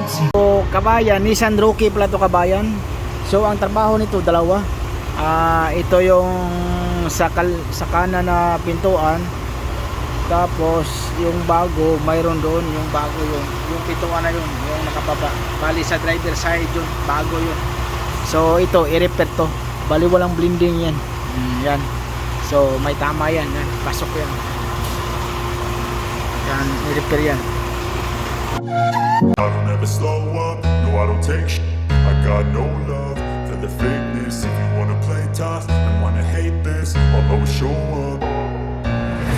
So kabayan, Nissan Rookie pala to kabayan. So ang trabaho nito dalawa. Ito yung sa kanan na pintuan. Tapos yung bago mayroon doon, yung bago yung pintuan na yun, yung nakababa. Bali sa driver side yun, bago yun. So ito i-repair to. Bali walang blending yan. Yan. So may tama yan, yan. Pasok yan. Yan, i-repair yan. I don't ever slow up, no I don't take sh**. I got no love for the fakeness. If you wanna play tough and wanna hate this, I'll always show up.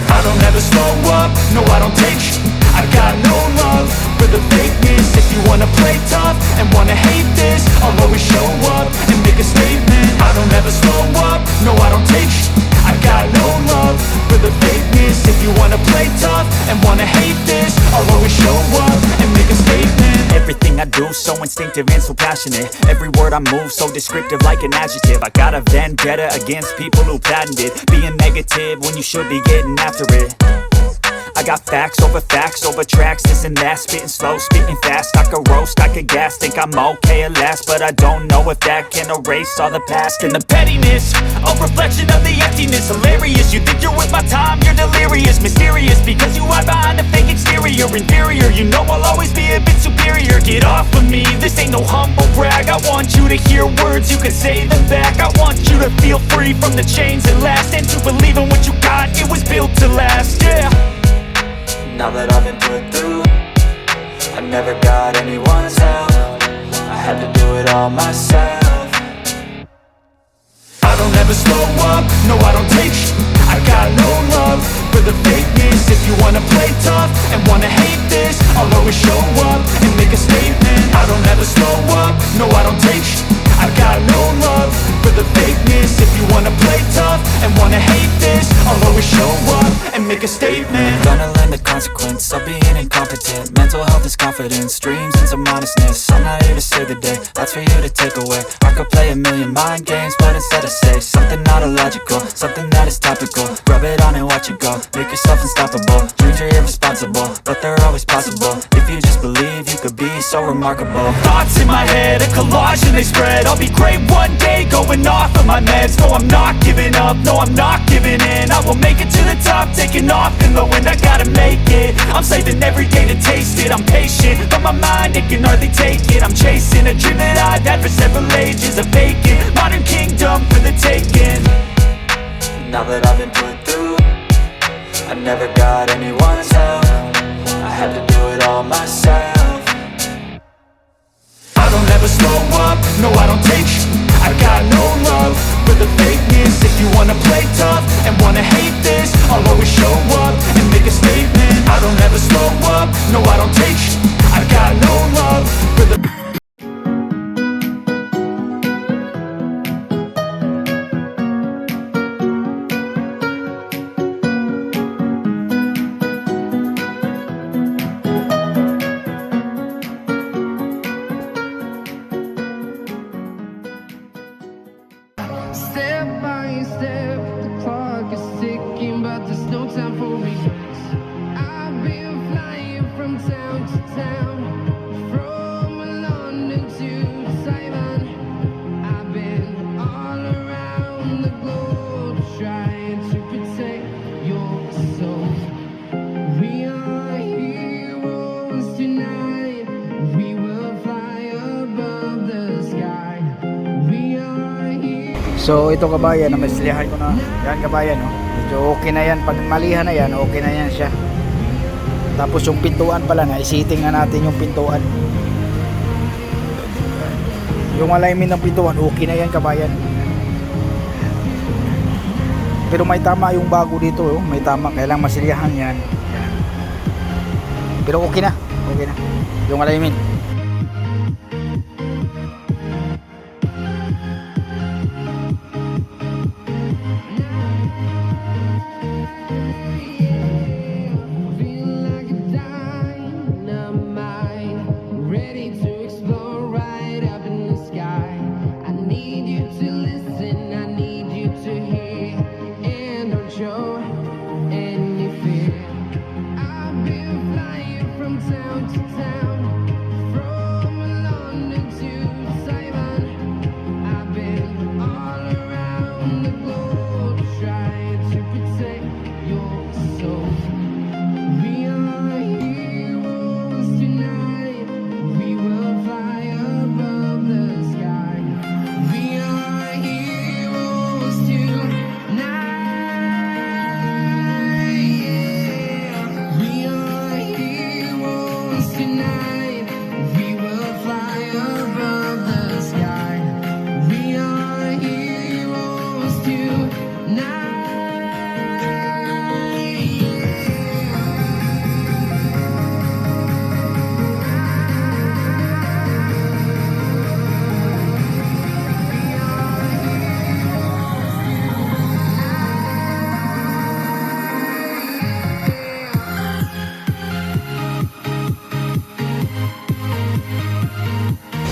I don't ever slow up, no I don't take sh**. I got no love for the fakeness. If you wanna play tough and wanna hate this, I'll always show up and make a statement. I don't ever slow up, no I don't take sh**. I got no love for the fakeness. If you wanna play tough and wanna hate this, I'll always show up and make a statement. Everything I do so instinctive and so passionate. Every word I move so descriptive like an adjective. I got a vendetta against people who patented being negative when you should be getting after it. I got facts over tracks, this and that. Spitting slow, spitting fast. I could roast, I could gas. Think I'm okay at last, but I don't know if that can erase all the past. And the pettiness, a reflection of the emptiness. Hilarious, you think you're with my time, you're delirious. Mysterious, because you hide behind a fake exterior. Inferior, you know I'll always be a bit superior. Get off of me, this ain't no humble brag. I want you to hear words, you can say them back. I want you to feel free from the chains that last, and to believe in what you got, it was built to last, yeah. Now that I've been put through, I never got anyone's help. I had to do it all myself. I don't ever slow up, no I don't take sh**. I got no love for the fakeness. If you wanna play tough and wanna hate this, I'll always show up and make a statement. I don't ever slow up, no I don't take sh**. I got no love for the fakeness. If you wanna play tough and wanna hate this, I'll always show up and make a statement. Gonna learn the consequence of being incompetent. Mental health is confidence, dreams and some honestness. I'm not here to save the day, that's for you to take away. I could play a million mind games, but instead I say something not illogical, something that is topical. Rub it on and watch it go, make yourself unstoppable. Dreams are irresponsible, but they're always possible. If you just believe, you could be so remarkable. Thoughts in my head, a collage and they spread. I'll be great one day, going off of my meds. No, I'm not giving up, no, I'm not giving in. I will make it to the top, taking off in the wind. I gotta make it, I'm saving every day to taste it. I'm patient, but my mind, it can hardly take it. I'm chasing a dream that I've had for several ages. A vacant, modern kingdom for the taking. Now that I've been put through, I never got anyone's help. I had to do it all myself. I don't ever slow up, no I don't take sh**. I got no love for the fakeness. If you wanna play tough and wanna hate this, I'll always show up and make a statement. I don't ever slow up, no I don't take sh**. I got no love for the Step by step, the clock is ticking, but there's no time for me. I've been flying from town to town, from London to Taiwan. I've been all around the globe, trying to protect your soul. We are heroes tonight, we will fly above the sky. We are heroes. So ito kabayan, na maslihan ko na. Yan kabayan, oh. Medyo okay na yan. Pag malihan na yan, okay na yan siya. Tapos yung pintuan pala na, isiting na natin yung pintuan. Yung alignment ng pintuan, okay na yan kabayan. Pero may tama yung bago dito, oh. May tama, kailangan maslihan yan. Yan. Pero okay na. Okay na. Yung alignment. I've been flying from town to town,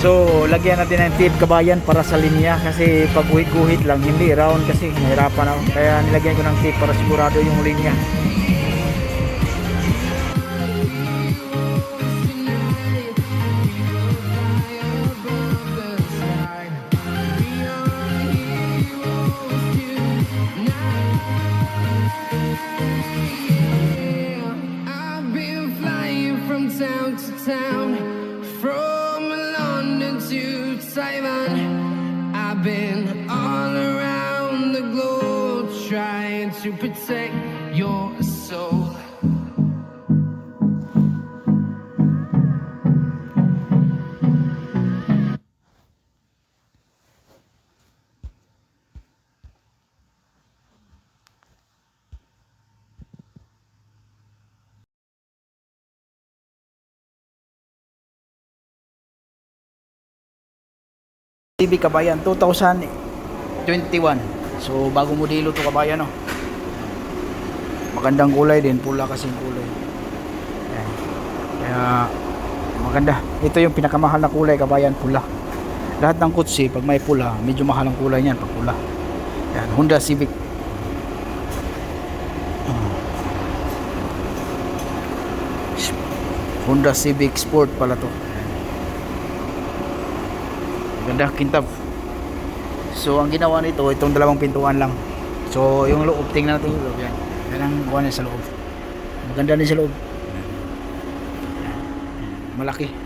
So lagyan natin ng tape kabayan para sa linya, kasi pag guhit-guhit lang, hindi round kasi nahirapan ako, kaya nilagyan ko ng tape para sigurado yung linya. I've been flying from town to town, from London to Taiwan. I've been all around the globe trying to protect your soul. TV kabayan 2021. So bagong modelo to kabayan, no. Magandang kulay din, pula kasing kulay. Ayan. Kaya maganda. Ito yung pinakamahal na kulay kabayan, pula. Lahat ng kotse pag may pula, medyo mahal ang kulay niyan pag pula. Ayan, Honda Civic. Honda Civic Sport pala to. Ganda, kintab. So ang ginawa nito, itong dalawang pintuan lang. So yung loob, tingnan natin yung loob. Yan, yan ang gawa niya sa loob. Maganda din sa loob. Malaki.